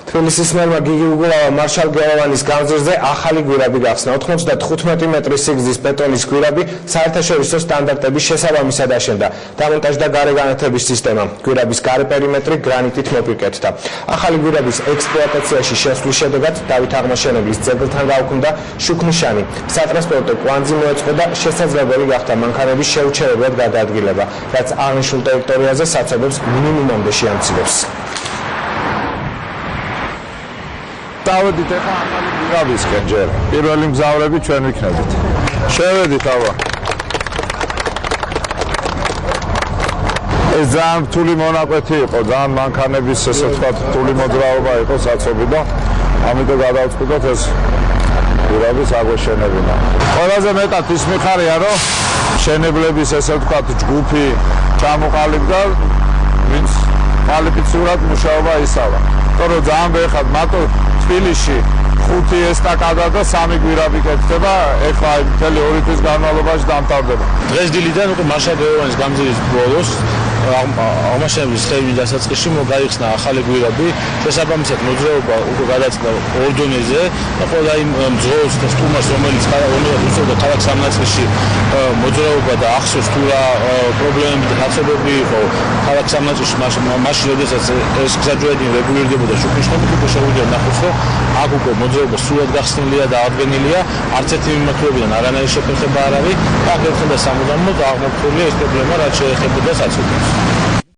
თბილისის მერმა გიგი უგულავა მარშალ გელოვანის განძრზე ახალი გვირაბი გახსნა. 95 მეტრის სიგრძის ბეტონის გვირაბი საერთაშორისო სტანდარტების შესაბამისად აშენდა. დამონტაჟდა გარეგანათების სისტემა. გვირაბის გარე პერიმეტრი გრანიტით მოპირკეთდა. ახალი გვირაბის ექსპლუატაციაში შესვლის შედეგად დავით აღმაშენებლის ძეგლთან გაუქმდა შუქნიშანი. სატრანსპორტო კვანძი მოეწყო და შესაძლებელი გახდა მანქანების შეუჩერებლად გადაადგილება, რაც აღნიშნულ ტერიტორიაზე საცობებს მინიმუმამდე შეამცირებს. დავედით ახლა ახალი გვირაბისკენ ჯერ. პირველი მგზავრები ჩვენ ვიქნებით. შევედით აბა. ეს ძალიან რთული მონაკვეთი იყო, ძალიან მანქანების ესე ვთქვათ რთული მოძრაობა იყო საცობი და ამიტომ გადავწყვიტოთ ეს გვირაბის აგვეშენებინა. ყველაზე მეტად ის მიხარია, რომ მშენებლების ესე ვთქვათ ჯგუფი ჩამოყალიბდა, ვინც კვალიფიციურად მუშაობა ისავა. თორემ ძალიან ვეხად მარტო თბილისში 5 ესტაკადა და 3 გვირაბი კეთდება, ეხლა მთელი 2 თვის განმავლობაში დამთავრდება. დღეს დილიდან უკვე მარშალ გელოვანის გამზირის ბოლოს აღმაშენებლის ხეივნის დასაწყისში გაიხსნა ახალი გვირაბი, შესაბამისად მოძრაობა უკვე გადაწყდა ორდონეზე და ყველა იმ მძღოლს და სტუმარს, რომელიც უწევდა ქალაქ სამნაწყისში მოძრაობა და ახსოვს თუ რა პრობლემები და დაწესებები იყო ქალაქ სამნაწყისში, მაშინ როდესაც ეს გზაჯვარედინი რეგულირდებოდა შუქნიშნობით, უკვე შევიდა ნახოს, რომ აქ უკვე მოძრაობა სრულად გახსნილია და აღდგენილია, არც ერთი მიმართულებიდან არანაირი შეფერხება არ არის. აქ ერთხელ და სამუდამოდ აღმოფხვრილია ეს პრობლემა, რაც შეეხებოდა საცობებს.